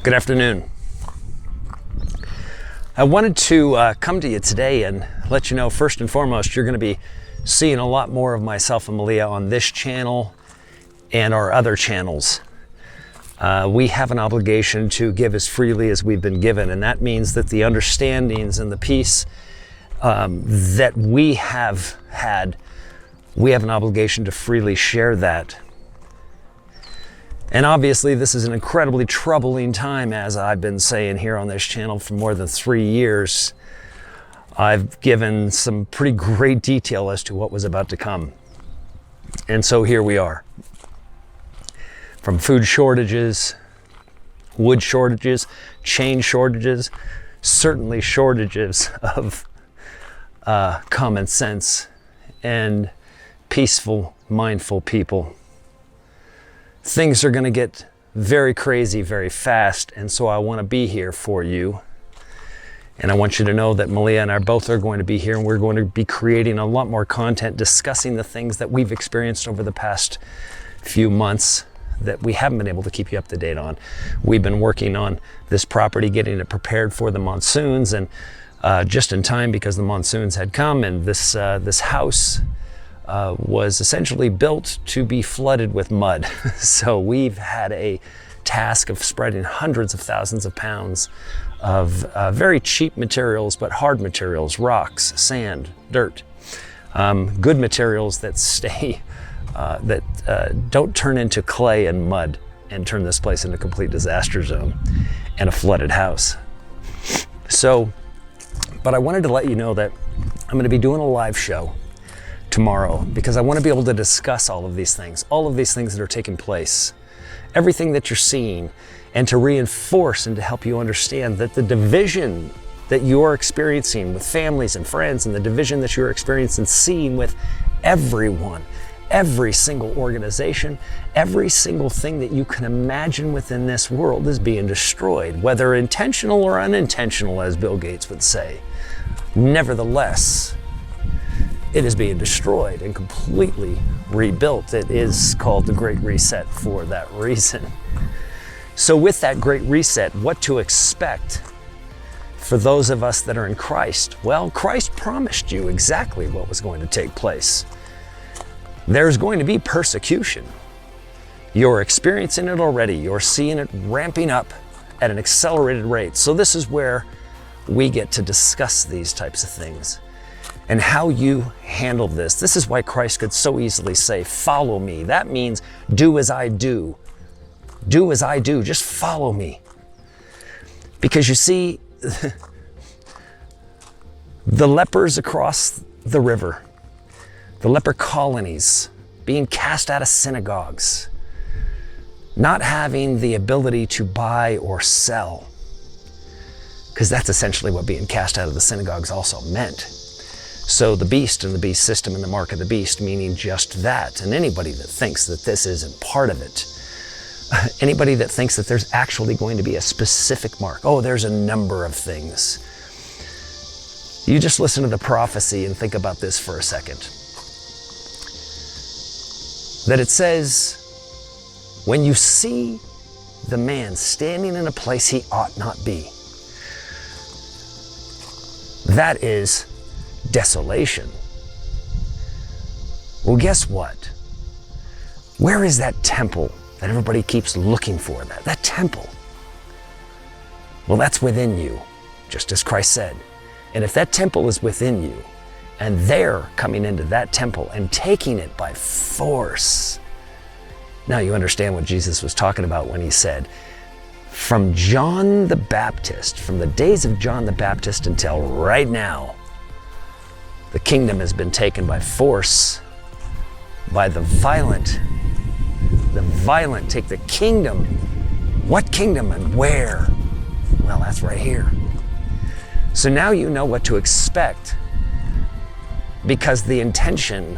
Good afternoon. I wanted to come to you today and let you know, first and foremost, you're going to be seeing a lot more of myself and Malia on this channel and our other channels. We have an obligation to give as freely as we've been given, and that means that the understandings and the peace that we have had, we have an obligation to freely share that. And obviously this is an incredibly troubling time, as I've been saying here on this channel for more than 3 years. I've given some pretty great detail as to what was about to come. And so here we are. From food shortages, wood shortages, chain shortages, certainly shortages of common sense and peaceful, mindful people. Things are going to get very crazy very fast, and so I want to be here for you. And I want you to know that Malia and I both are going to be here, and we're going to be creating a lot more content discussing the things that we've experienced over the past few months that we haven't been able to keep you up to date on. We've been working on this property, getting it prepared for the monsoons, and just in time because the monsoons had come, and this house was essentially built to be flooded with mud. So we've had a task of spreading hundreds of thousands of pounds of very cheap materials, but hard materials, rocks, sand, dirt, good materials that stay, that don't turn into clay and mud and turn this place into a complete disaster zone and a flooded house. So, but I wanted to let you know that I'm going to be doing a live show tomorrow because I want to be able to discuss all of these things that are taking place, everything that you're seeing, and to reinforce and to help you understand that the division that you're experiencing with families and friends, and the division that you're experiencing seeing with everyone, every single organization, every single thing that you can imagine within this world is being destroyed, whether intentional or unintentional, as Bill Gates would say. Nevertheless, it is being destroyed and completely rebuilt. It is called the Great Reset for that reason. So with that Great Reset, what to expect for those of us that are in Christ? Well, Christ promised you exactly what was going to take place. There's going to be persecution. You're experiencing it already. You're seeing it ramping up at an accelerated rate. So this is where we get to discuss these types of things and how you handle this. This is why Christ could so easily say, follow me. That means do as I do. Do as I do. Just follow me. Because you see, the lepers across the river, the leper colonies being cast out of synagogues, not having the ability to buy or sell, because that's essentially what being cast out of the synagogues also meant. So the beast and the beast system and the mark of the beast, meaning just that. And anybody that thinks that this isn't part of it, anybody that thinks that there's actually going to be a specific mark, oh, there's a number of things. You just listen to the prophecy and think about this for a second. That it says, when you see the man standing in a place he ought not be, that is desolation. Well, guess what? Where is that temple that everybody keeps looking for? That temple. Well, that's within you, just as Christ said. And if that temple is within you, and they're coming into that temple and taking it by force, now you understand what Jesus was talking about when he said, from John the Baptist, from the days of John the Baptist until right now, the kingdom has been taken by force, by the violent. The violent take the kingdom. What kingdom and where? Well, that's right here. So now you know what to expect, because the intention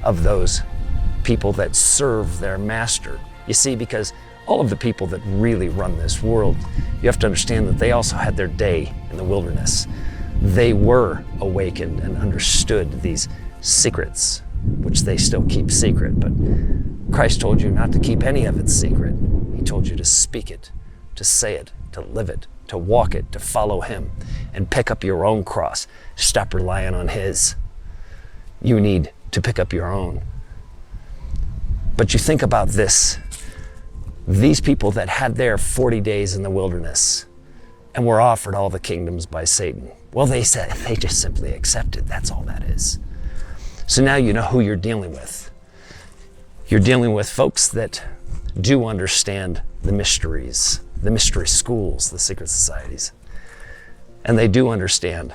of those people that serve their master. You see, because all of the people that really run this world, you have to understand that they also had their day in the wilderness. They were awakened and understood these secrets, which they still keep secret. But Christ told you not to keep any of it secret. He told you to speak it to say it, to live it, to walk it, to follow him, and pick up your own cross. Stop relying on his. You need to pick up your own. But you think about this. These people that had their 40 days in the wilderness and were offered all the kingdoms by Satan, well, they just simply accepted. That's all that is. So now you know who you're dealing with. You're dealing with folks that do understand the mysteries, the mystery schools, the secret societies. And they do understand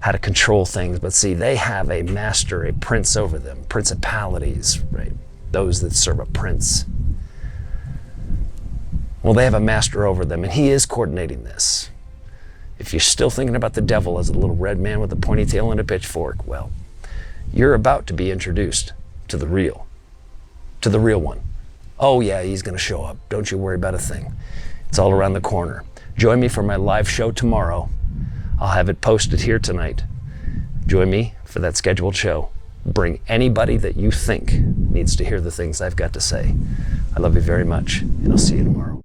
how to control things. But see, they have a master, a prince over them, principalities, right? Those that serve a prince. Well, they have a master over them, and he is coordinating this. If you're still thinking about the devil as a little red man with a pointy tail and a pitchfork, well, you're about to be introduced to the real one. Oh yeah, he's going to show up. Don't you worry about a thing. It's all around the corner. Join me for my live show tomorrow. I'll have it posted here tonight. Join me for that scheduled show. Bring anybody that you think needs to hear the things I've got to say. I love you very much, and I'll see you tomorrow.